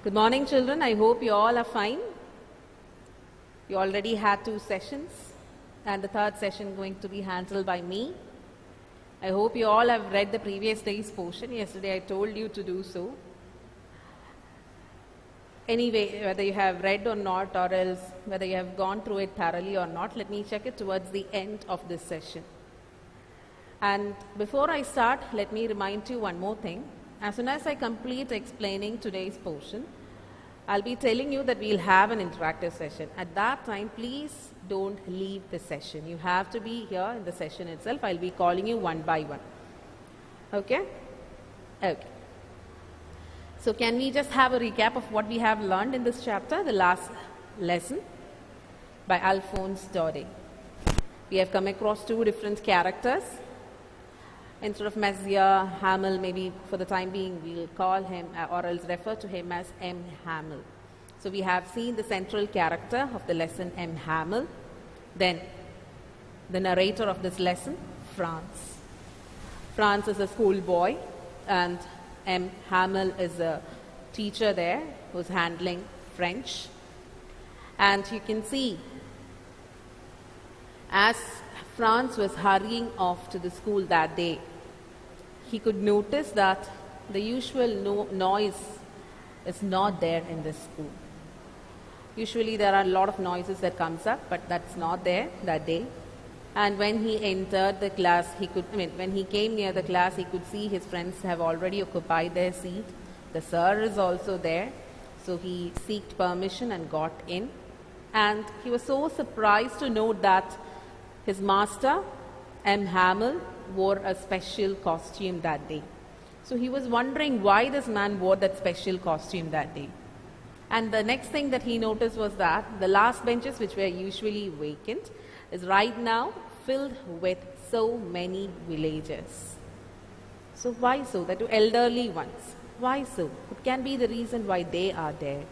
Good morning, children. I hope you all are fine. You already had 2 sessions, and the third session going to be handled by me. I hope you all have read the previous day's portion. Yesterday I told you to do so. Anyway, whether you have read or not, or else whether you have gone through it thoroughly or not, let me check it towards the end of this session. And before I start, let me remind you one more thing. As soon as I complete explaining today's portion, I'll be telling you that we'll have an interactive session. At that time, please don't leave the session. You have to be here in the session itself. I'll be calling you one by one. Okay? Okay. So can we just have a recap of what we have learned in this chapter, the last lesson by Alphonse Daudet. We have come across 2 different characters. Instead of Messier, Hamel, maybe for the time being we'll call him or else refer to him as M. Hamel. So we have seen the central character of the lesson, M. Hamel. Then the narrator of this lesson, Franz. Franz is a schoolboy and M. Hamel is a teacher there who's handling French. And you can see as Franz was hurrying off to the school that day, he could notice that the usual noise is not there in this school. Usually there are a lot of noises that comes up, but that's not there that day. And when he entered the class, when he came near the class, he could see his friends have already occupied their seat. The sir is also there, so he sought permission and got in. And he was so surprised to note that his master, M. Hamel, wore a special costume that day. So he was wondering why this man wore that special costume that day. And the next thing that he noticed was that the last benches, which were usually vacant, is right now filled with so many villagers. So why so? The 2 elderly ones. Why so? What can be the reason why they are there?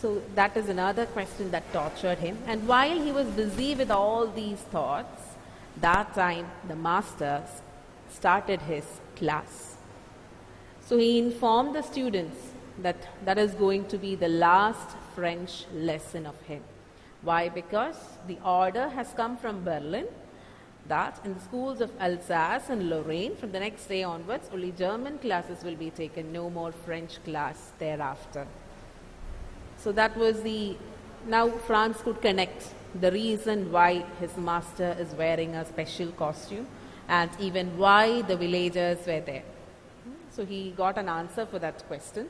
So that is another question that tortured him. And while he was busy with all these thoughts, that time the master started his class. So he informed the students that that is going to be the last French lesson of him. Why? Because the order has come from Berlin that in the schools of Alsace and Lorraine, from the next day onwards, only German classes will be taken, no more French class thereafter. So that was now Franz could connect the reason why his master is wearing a special costume and even why the villagers were there. So he got an answer for that question.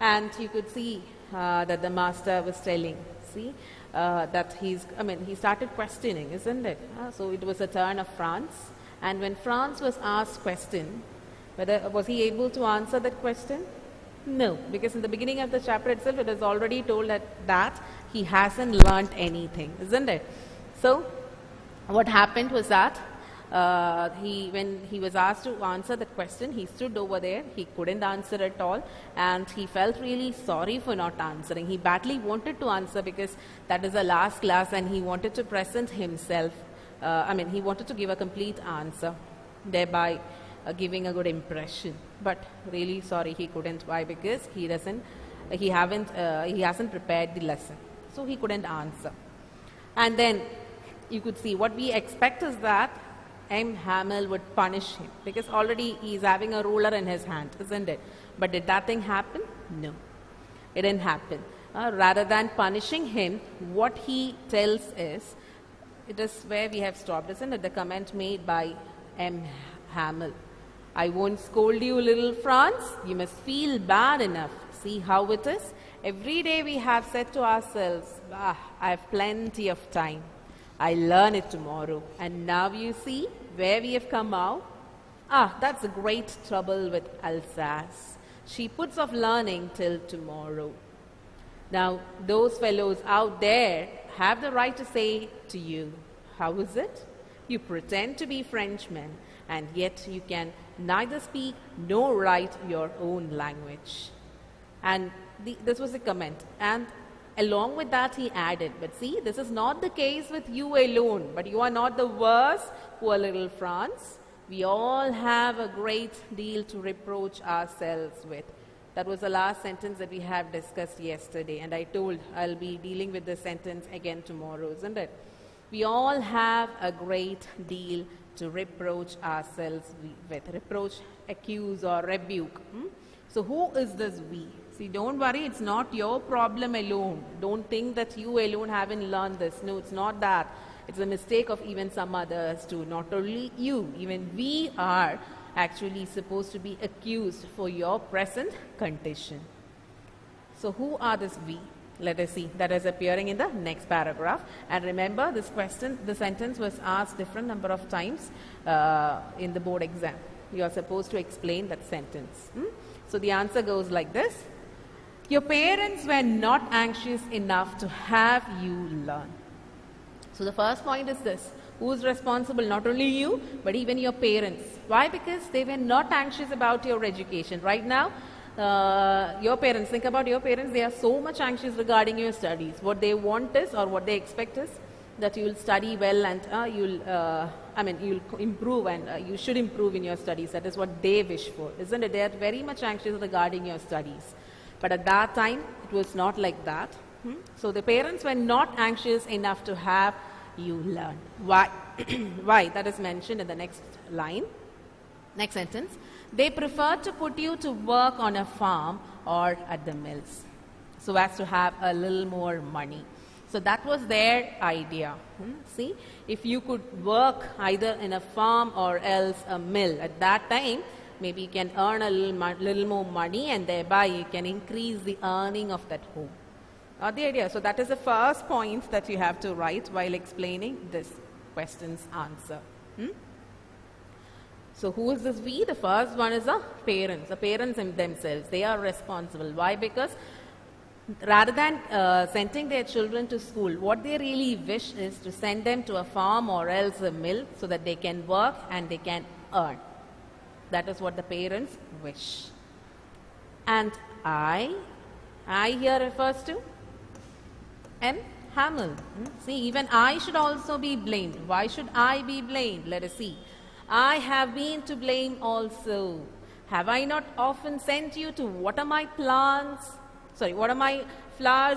And you could see that the master was telling, that he started questioning, isn't it? So it was a turn of Franz. And when Franz was asked question, was he able to answer that question? No, because in the beginning of the chapter itself, it is already told that he hasn't learned anything, isn't it? So what happened was that when he was asked to answer that question, he stood over there. He couldn't answer at all, and he felt really sorry for not answering. He badly wanted to answer because that is the last class, and he wanted to present himself. He wanted to give a complete answer, thereby giving a good impression. But really sorry, he couldn't. Why? Because he hasn't prepared the lesson, so he couldn't answer. And then you could see what we expect is that M. Hamel would punish him because already he is having a ruler in his hand, isn't it? But did that thing happen? No, it didn't happen. Rather than punishing him, what he tells is, it is where we have stopped, isn't it? The comment made by M. Hamel. I won't scold you, little Franz. You must feel bad enough. See how it is? Every day we have said to ourselves, I have plenty of time. I'll learn it tomorrow. And now you see where we have come out. That's a great trouble with Alsace. She puts off learning till tomorrow. Now, those fellows out there have the right to say to you, how is it? You pretend to be Frenchmen, and yet you can neither speak nor write your own language. And this was a comment. And along with that, he added, but see, this is not the case with you alone, but you are not the worst, poor little Franz. We all have a great deal to reproach ourselves with. That was the last sentence that we have discussed yesterday, and I told I'll be dealing with this sentence again tomorrow, isn't it? We all have a great deal to reproach ourselves with. Reproach, accuse, or rebuke. So who is this we? See, don't worry, it's not your problem alone. Don't think that you alone haven't learned this. No, it's not that. It's a mistake of even some others too. Not only you, even we are actually supposed to be accused for your present condition. So who are this we? Let us see. That is appearing in the next paragraph. And remember, this question, the sentence was asked different number of times in the board exam. You are supposed to explain that sentence. So the answer goes like this. Your parents were not anxious enough to have you learn. So the first point is this. Who is responsible? Not only you, but even your parents. Why? Because they were not anxious about your education. Right now, your parents, think about your parents, they are so much anxious regarding your studies. What they want is, or what they expect is, that you will study well and you'll improve, and you should improve in your studies. That is what they wish for, isn't it? They are very much anxious regarding your studies. But at that time, it was not like that. So the parents were not anxious enough to have you learn. Why? Why? That is mentioned in the next line. Next sentence. They preferred to put you to work on a farm or at the mills, so as to have a little more money. So that was their idea. See, if you could work either in a farm or else a mill, at that time, maybe you can earn a little more money, and thereby you can increase the earning of that home. The idea. So that is the first point that you have to write while explaining this question's answer. So who is this we? The first one is the parents. The parents themselves. They are responsible. Why? Because rather than sending their children to school, what they really wish is to send them to a farm or else a mill so that they can work and they can earn. That is what the parents wish. And I here refers to M. Hamill. See, even I should also be blamed. Why should I be blamed? Let us see. I have been to blame also. Have I not often sent you to water my flowers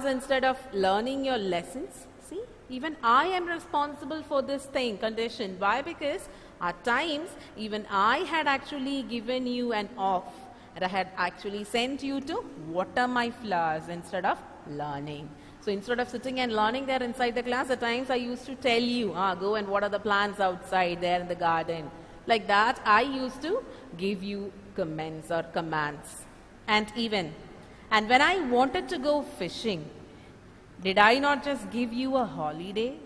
instead of learning your lessons? See, even I am responsible for this condition. Why? Because at times, even I had actually given you an off. And I had actually sent you to water my flowers instead of learning. So instead of sitting and learning there inside the class, at times I used to tell you, go and water the plants outside there in the garden. Like that, I used to give you comments or commands. And when I wanted to go fishing, did I not just give you a holiday?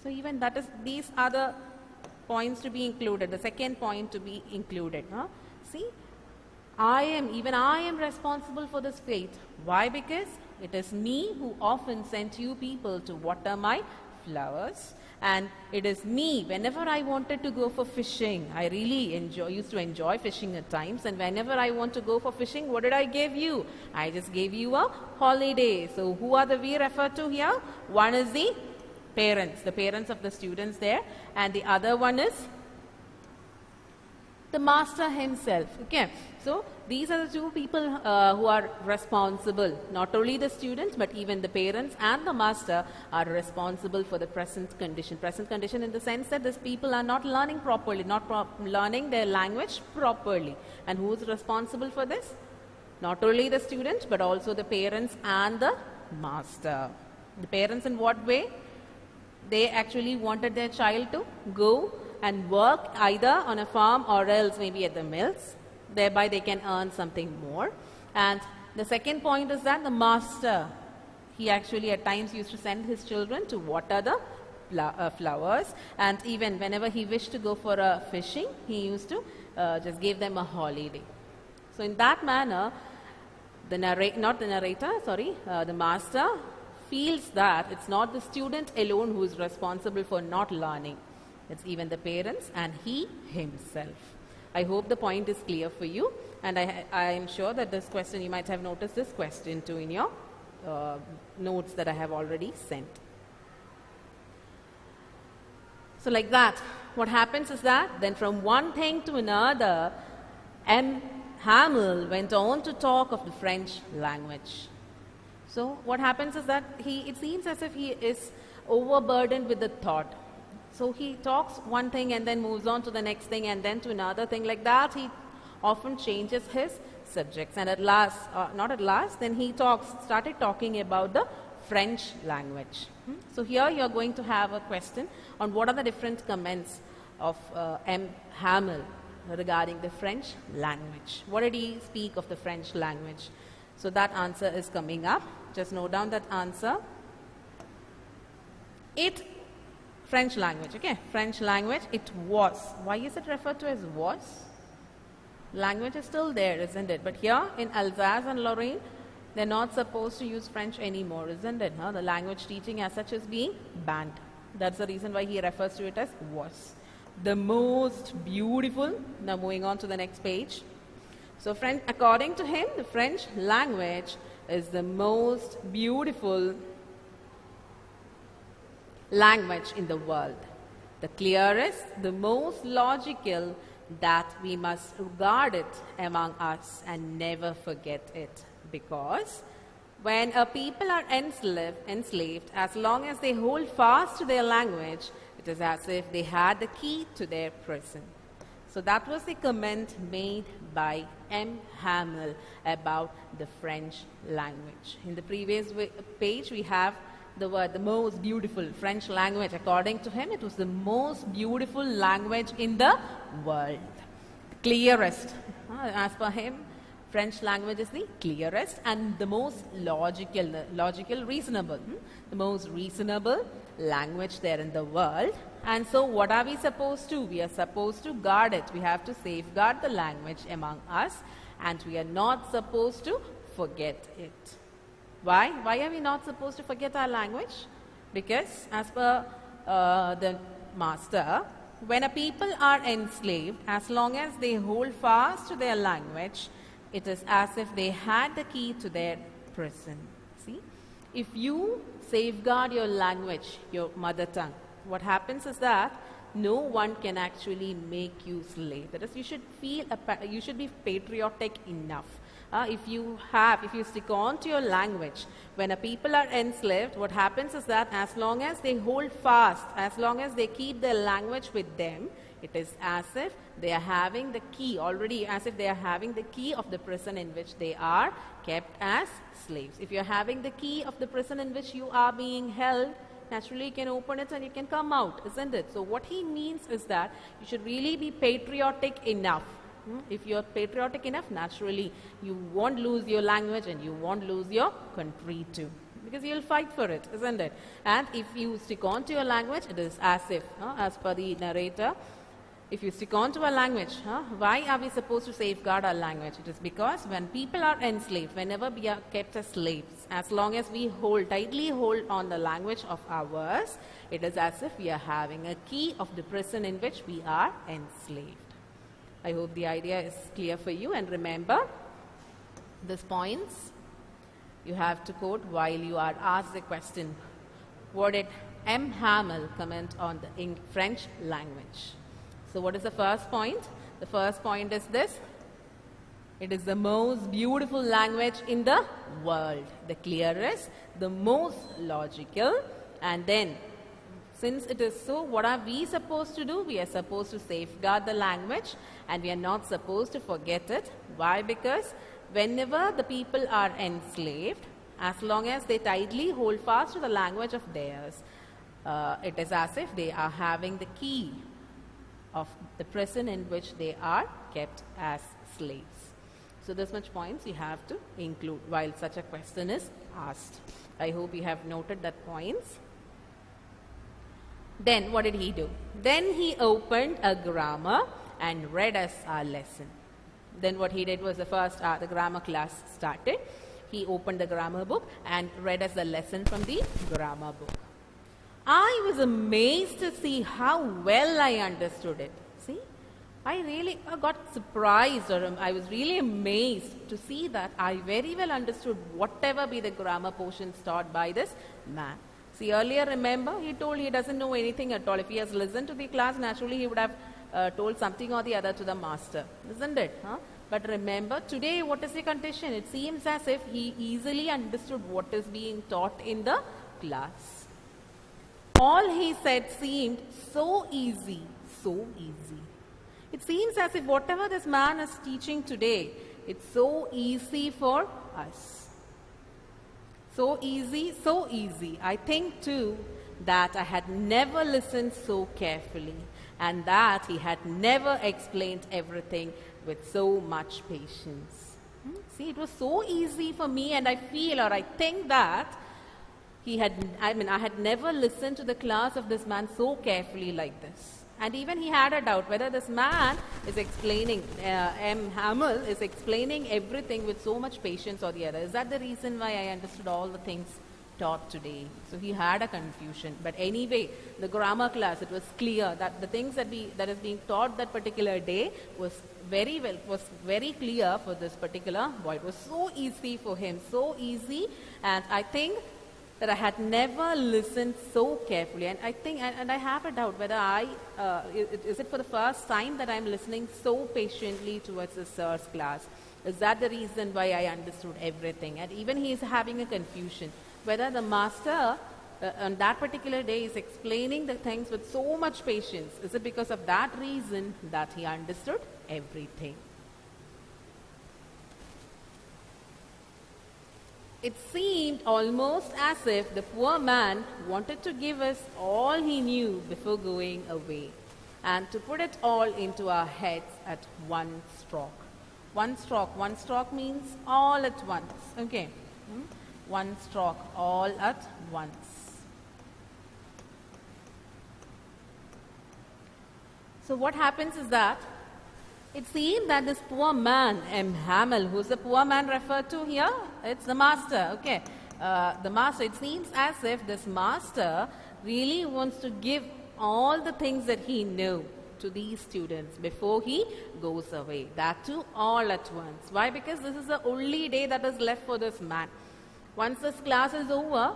So even these are the points to be included, the second point to be included. See, I am responsible for this fate. Why? Because it is me who often sent you people to water my flowers, and it is me whenever I wanted to go for fishing. I really used to enjoy fishing at times, and whenever I want to go for fishing, what did I give you? I just gave you a holiday. So who are the we referred to here? One is the parents of the students there, and the other one is the master himself. Okay, so these are the two people who are responsible. Not only the students, but even the parents and the master are responsible for the present condition. Present condition in the sense that these people are not learning properly, learning their language properly. And who is responsible for this? Not only the students, but also the parents and the master. The parents in what way? They actually wanted their child to go and work either on a farm or else maybe at the mills. Thereby they can earn something more. And the second point is that the master, he actually at times used to send his children to water the flowers, and even whenever he wished to go for fishing, he used to just give them a holiday. So in that manner, the master feels that it's not the student alone who is responsible for not learning. It's even the parents and he himself. I hope the point is clear for you, and I am sure that this question, you might have noticed this question too in your notes that I have already sent. So like that, what happens is that then from one thing to another, M. Hamel went on to talk of the French language. So what happens is that it seems as if he is overburdened with the thought. So he talks one thing and then moves on to the next thing and then to another thing. Like that, he often changes his subjects. And at last, then he started talking about the French language. So here you are going to have a question on what are the different comments of M. Hamel regarding the French language. What did he speak of the French language? So that answer is coming up. Just note down that answer. French language, okay? French language, it was. Why is it referred to as was? Language is still there, isn't it? But here in Alsace and Lorraine, they're not supposed to use French anymore, isn't it? The language teaching as such is being banned. That's the reason why he refers to it as was. The most beautiful. Now moving on to the next page. So according to him, the French language is the most beautiful language in the world. The clearest, the most logical, that we must regard it among us and never forget it. Because when a people are enslaved, as long as they hold fast to their language, it is as if they had the key to their prison. So that was the comment made by M. Hamel about the French language. In the previous page, we have the word, the most beautiful French language. According to him, it was the most beautiful language in the world. The clearest. As per him, French language is the clearest and the most logical, reasonable. The most reasonable language there in the world. And so what are we supposed to? We are supposed to guard it. We have to safeguard the language among us, and we are not supposed to forget it. Why? Why are we not supposed to forget our language? Because as per the master, when a people are enslaved, as long as they hold fast to their language, it is as if they had the key to their prison. See? If you safeguard your language, your mother tongue, what happens is that no one can actually make you slave. That is, you should be patriotic enough. If you stick on to your language, when a people are enslaved, what happens is that as long as they hold fast, as long as they keep their language with them, it is as if they are having the key already, as if they are having the key of the prison in which they are kept as slaves. If you are having the key of the prison in which you are being held, naturally you can open it and you can come out, isn't it? So what he means is that you should really be patriotic enough. If you're patriotic enough, naturally you won't lose your language and you won't lose your country too, because you'll fight for it, isn't it? And if you stick on to your language, it is as if, as per the narrator, if you stick on to a language, why are we supposed to safeguard our language? It is because when people are enslaved, whenever we are kept as slaves, as long as we tightly hold on the language of ours, it is as if we are having a key of the prison in which we are enslaved. I hope the idea is clear for you, and remember these points you have to quote while you are asked the question, what did M. Hamel comment on the French language? So what is the first point? The first point is this: it is the most beautiful language in the world, the clearest, the most logical. And then, since it is so, what are we supposed to do? We are supposed to safeguard the language, and we are not supposed to forget it. Why? Because whenever the people are enslaved, as long as they tightly hold fast to the language of theirs, it is as if they are having the key of the prison in which they are kept as slaves. So this much points you have to include while such a question is asked. I hope you have noted that points. Then what did he do? Then he opened a grammar and read us our lesson. Then what he did was the grammar class started. He opened the grammar book and read us the lesson from the grammar book. I was amazed to see how well I understood it. See, I really got surprised, or I was really amazed to see that I very well understood whatever be the grammar portions taught by this man. See, earlier, remember, he told he doesn't know anything at all. If he has listened to the class, naturally he would have told something or the other to the master, isn't it? But remember, today what is the condition? It seems as if he easily understood what is being taught in the class. All he said seemed so easy, so easy. It seems as if whatever this man is teaching today, it's so easy for us. So easy, so easy. I think too that I had never listened so carefully and that he had never explained everything with so much patience. See, it was so easy for me, and I feel or I think that I had never listened to the class of this man so carefully like this. And even he had a doubt whether this man is explaining, M. Hamill is explaining everything with so much patience or the other. Is that the reason why I understood all the things taught today? So he had a confusion. But anyway, the grammar class, it was clear that the things that is being taught that particular day was very clear for this particular boy. It was so easy for him, so easy. And I think that I had never listened so carefully, and I think, and I have a doubt whether is it for the first time that I'm listening so patiently towards the sir's class? Is that the reason why I understood everything? And even he is having a confusion whether the master on that particular day is explaining the things with so much patience. Is it because of that reason that he understood everything? It seemed almost as if the poor man wanted to give us all he knew before going away, and to put it all into our heads at one stroke. One stroke means all at once. Okay. One stroke, all at once. So what happens is that it seemed that this poor man, M. Hamill, who's the poor man referred to here? It's the master, okay. The master, it seems as if this master really wants to give all the things that he knew to these students before he goes away. That too, all at once. Why? Because this is the only day that is left for this man. Once this class is over,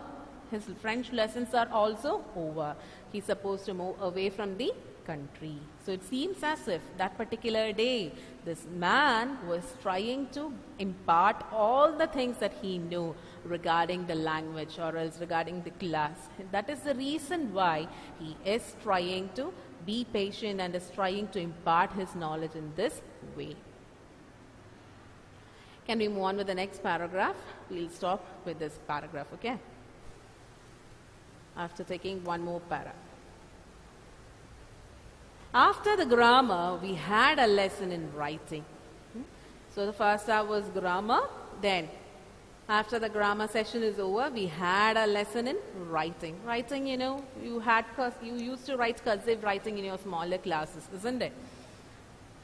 his French lessons are also over. He's supposed to move away from the country. So it seems as if that particular day, this man was trying to impart all the things that he knew regarding the language or else regarding the class. That is the reason why he is trying to be patient and is trying to impart his knowledge in this way. Can we move on with the next paragraph? We'll stop with this paragraph, okay? After taking one more para. After the grammar, we had a lesson in writing. So the first hour was grammar. Then, after the grammar session is over, we had a lesson in writing. Writing, you used to write cursive writing in your smaller classes, isn't it?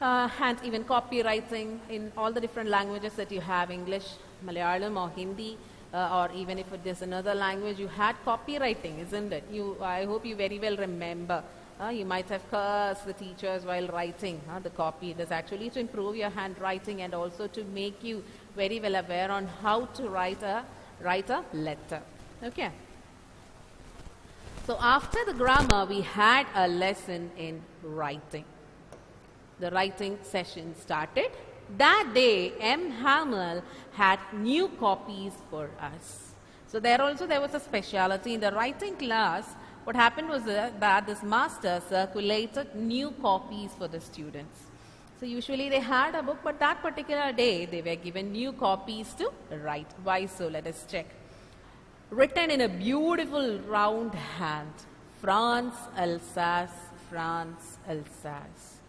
And even copywriting in all the different languages that you have, English, Malayalam or Hindi, or even if it is another language, you had copywriting, isn't it? I hope you very well remember. You might have cursed the teachers while writing the copy. It is actually to improve your handwriting and also to make you very well aware on how to write a letter. Okay. So after the grammar, we had a lesson in writing. The writing session started. That day, M. Hamill had new copies for us. So there was a speciality in the writing class. What happened was that this master circulated new copies for the students. So usually they had a book, but that particular day they were given new copies to write. Why so? Let us check. Written in a beautiful round hand. France, Alsace, France, Alsace.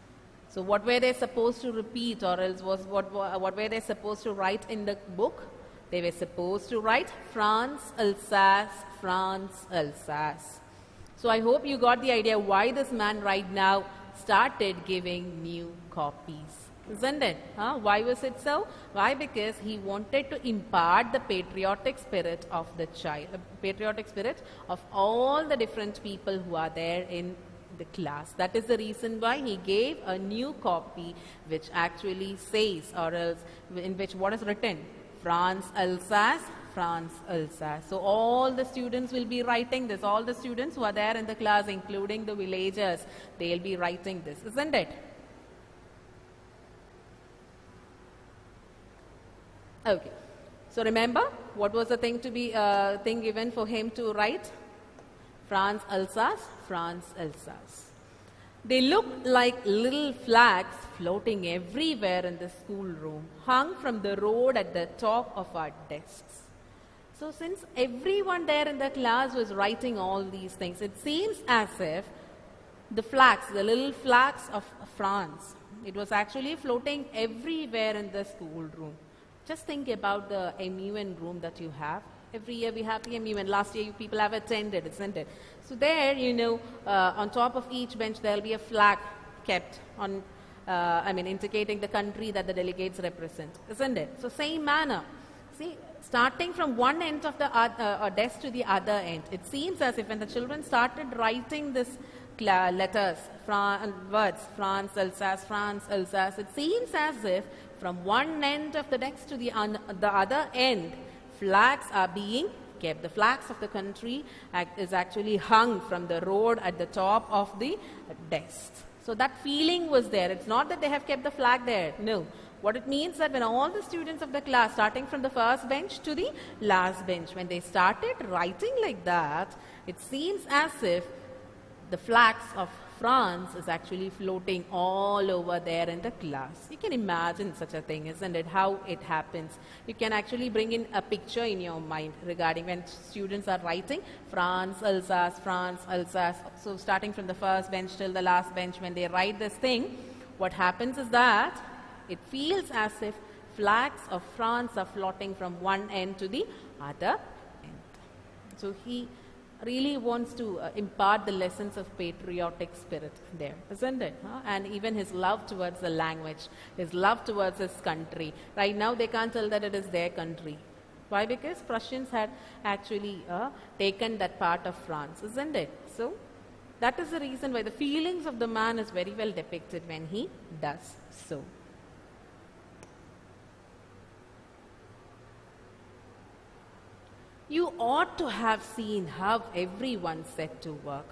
So what were they supposed to repeat, or else what were they supposed to write in the book? They were supposed to write France, Alsace, France, Alsace. So I hope you got the idea why this man right now started giving new copies. Isn't it? Why was it so? Why? Because he wanted to impart the patriotic spirit of the child, patriotic spirit of all the different people who are there in the class. That is the reason why he gave a new copy which actually says, or else in which what is written? France, Alsace, France, Alsace. So all the students will be writing this. All the students who are there in the class, including the villagers, they'll be writing this, isn't it? Okay. So remember, what was the thing to be thing given for him to write? France, Alsace, France, Alsace. They looked like little flags floating everywhere in the schoolroom, hung from the road at the top of our desks. So since everyone there in the class was writing all these things, it seems as if the flags, the little flags of France, it was actually floating everywhere in the schoolroom. Just think about the MUN room that you have. Every year we have the MUN. Last year you people have attended, isn't it? So there, on top of each bench there will be a flag kept on, indicating the country that the delegates represent, isn't it? So same manner. See, starting from one end of the desk to the other end, it seems as if when the children started writing this letters, words, France, Alsace, it seems as if from one end of the desk to the other end, flags are being kept. The flags of the country is actually hung from the road at the top of the desk. So that feeling was there. It's not that they have kept the flag there. No. What it means that when all the students of the class, starting from the first bench to the last bench, when they started writing like that, it seems as if the flags of France is actually floating all over there in the class. You can imagine such a thing, isn't it? How it happens. You can actually bring in a picture in your mind regarding when students are writing France, Alsace. So starting from the first bench till the last bench, when they write this thing, what happens is that it feels as if flags of France are floating from one end to the other end. So he really wants to impart the lessons of patriotic spirit there, isn't it? And even his love towards the language, his love towards his country. Right now they can't tell that it is their country. Why? Because Prussians had actually taken that part of France, isn't it? So that is the reason why the feelings of the man is very well depicted when he does so. You ought to have seen how everyone set to work.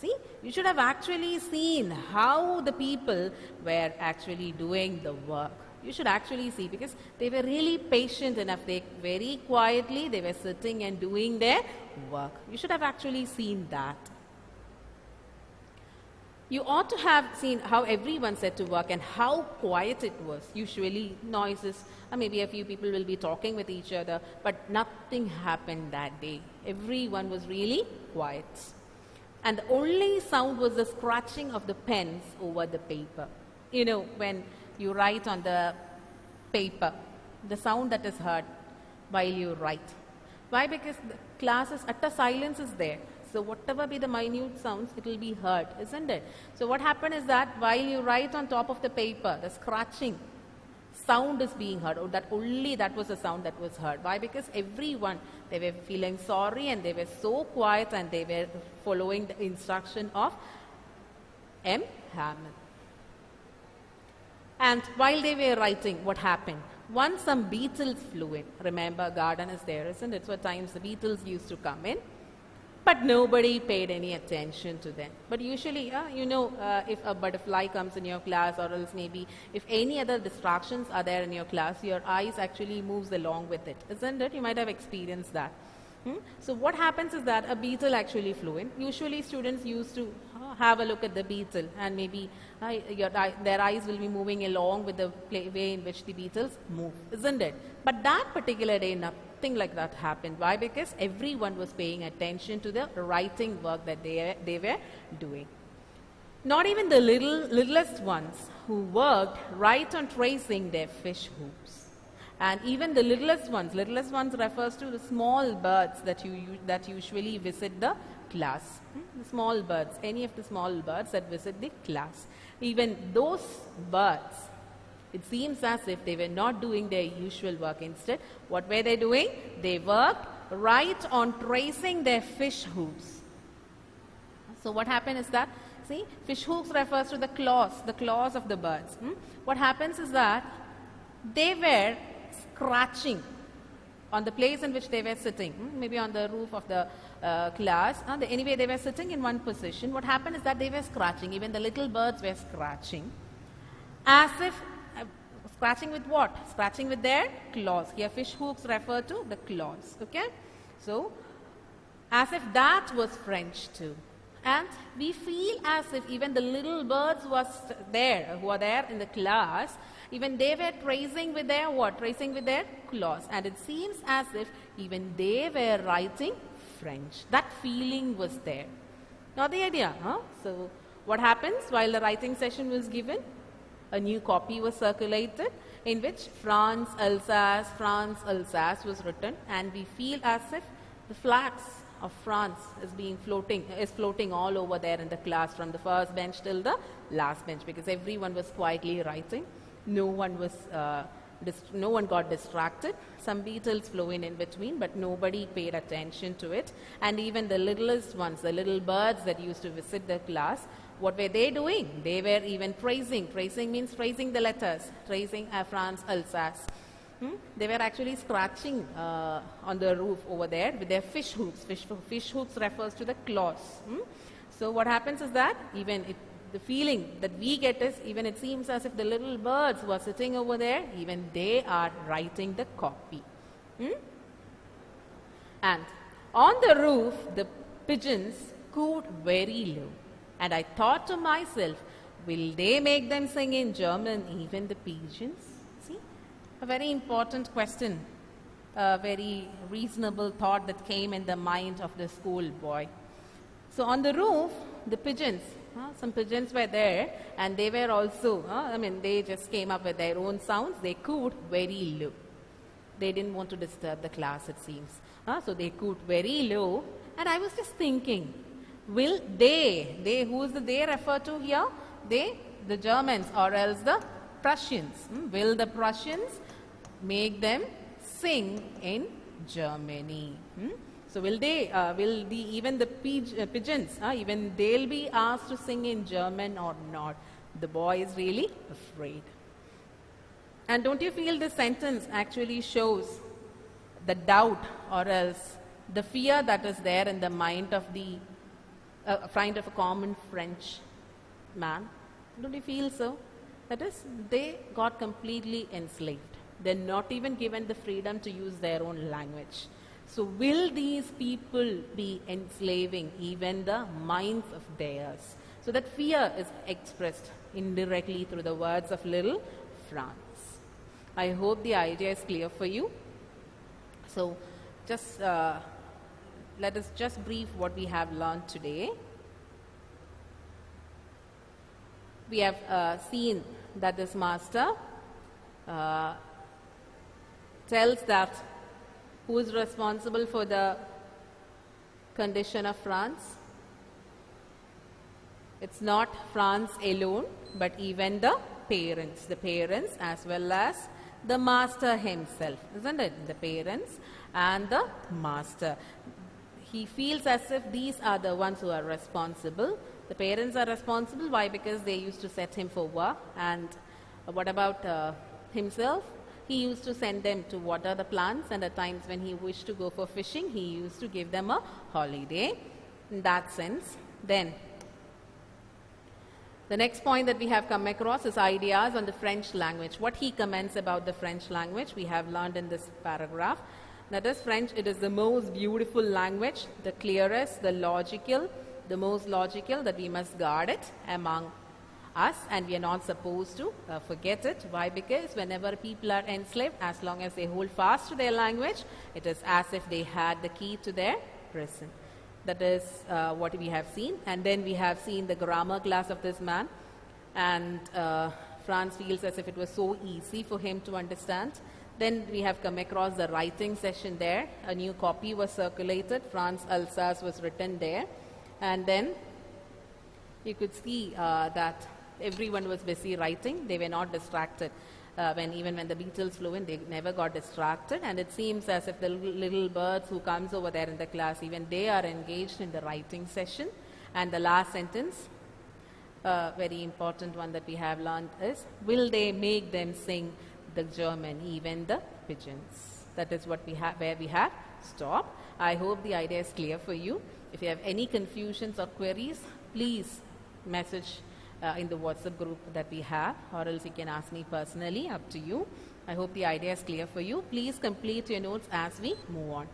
See, you should have actually seen how the people were actually doing the work. You should actually see, because they were really patient enough. They very quietly, they were sitting and doing their work. You should have actually seen that. You ought to have seen how everyone set to work and how quiet it was. Usually noises, or maybe a few people will be talking with each other, but nothing happened that day. Everyone was really quiet. And the only sound was the scratching of the pens over the paper. You know, when you write on the paper, the sound that is heard while you write. Why? Because the class is utter silence is there. So whatever be the minute sounds, it will be heard, isn't it? So what happened is that while you write on top of the paper, the scratching sound is being heard, or that was the sound that was heard. Why? Because everyone, they were feeling sorry and they were so quiet and they were following the instruction of M. Hamel. And while they were writing, what happened? Once some beetles flew in. Remember, garden is there, isn't it? So at times the beetles used to come in. But nobody paid any attention to them. But usually, if a butterfly comes in your class, or else maybe if any other distractions are there in your class, your eyes actually moves along with it, isn't it? You might have experienced that. So what happens is that a beetle actually flew in. Usually students used to have a look at the beetle, and maybe their eyes will be moving along with the way in which the beetles move, isn't it? But that particular day, nothing like that happened. Why? Because everyone was paying attention to the writing work that they were doing. Not even the littlest ones who worked right on tracing their fish hoops. And even the littlest ones refers to the small birds that usually visit the class. The small birds, any of the small birds that visit the class. Even those birds, it seems as if they were not doing their usual work. Instead, what were they doing? They worked right on tracing their fish hoops. So what happened is that, see, fish hoops refers to the claws of the birds. What happens is that they were scratching on the place in which they were sitting, maybe on the roof of the class. Anyway, they were sitting in one position. What happened is that they were scratching. Even the little birds were scratching, as if Scratching with what? Scratching with their claws. Here fish hooks refer to the claws. Okay? So, as if that was French too. And we feel as if even the little birds who are there in the class, even they were tracing with their what? Tracing with their claws. And it seems as if even they were writing French. That feeling was there. Not the idea, huh? So, what happens while the writing session was given? A new copy was circulated in which France, Alsace was written, and we feel as if the flags of France is floating all over there in the class from the first bench till the last bench, because everyone was quietly writing. No one got distracted. Some beetles flew in between, but nobody paid attention to it. And even the littlest ones, the little birds that used to visit the class, what were they doing? They were even tracing. Tracing means tracing the letters. Tracing France, Alsace. They were actually scratching on the roof over there with their fish hooks. Fish hooks refers to the claws. So what happens is that the feeling that we get is, even it seems as if the little birds who are sitting over there, even they are writing the copy. And on the roof, the pigeons cooed very low. And I thought to myself, will they make them sing in German, even the pigeons? See, a very important question, a very reasonable thought that came in the mind of the schoolboy. So on the roof, the pigeons, some pigeons were there, and they were also, they just came up with their own sounds. They cooed very low. They didn't want to disturb the class, it seems. So they cooed very low, and I was just thinking, will they, who is the they refer to here? They, the Germans, or else the Prussians. Will the Prussians make them sing in Germany? So will even the pigeons, even they'll be asked to sing in German or not? The boy is really afraid. And don't you feel this sentence actually shows the doubt or else the fear that is there in the mind of a common French man? Don't you feel so? That is, they got completely enslaved. They're not even given the freedom to use their own language. So will these people be enslaving even the minds of theirs? So that fear is expressed indirectly through the words of little France. I hope the idea is clear for you. So just let us just brief what we have learned today. We have seen that this master tells that who is responsible for the condition of France. It's not France alone, but even the parents as well as the master himself, isn't it? The parents and the master. He feels as if these are the ones who are responsible. The parents are responsible. Why? Because they used to set him for work. And what about himself? He used to send them to water the plants, and at times when he wished to go for fishing, he used to give them a holiday. In that sense, then the next point that we have come across is ideas on the French language. What he comments about the French language, we have learned in this paragraph. That is, French, it is the most beautiful language, the clearest, the most logical, that we must guard it among us, and we are not supposed to forget it. Why? Because whenever people are enslaved, as long as they hold fast to their language, it is as if they had the key to their prison. That is what we have seen. And then we have seen the grammar class of this man, and Franz feels as if it was so easy for him to understand. Then we have come across the writing session there. A new copy was circulated. France Alsace was written there. And then you could see that everyone was busy writing. They were not distracted. Even when the beetles flew in, they never got distracted. And it seems as if the little birds who comes over there in the class, even they are engaged in the writing session. And the last sentence, very important one that we have learned is, will they make them sing the German, even the pigeons? That is what we have, where we have stopped. I hope the idea is clear for you. If you have any confusions or queries, please message in the WhatsApp group that we have, or else you can ask me personally, up to you. I hope the idea is clear for you. Please complete your notes as we move on.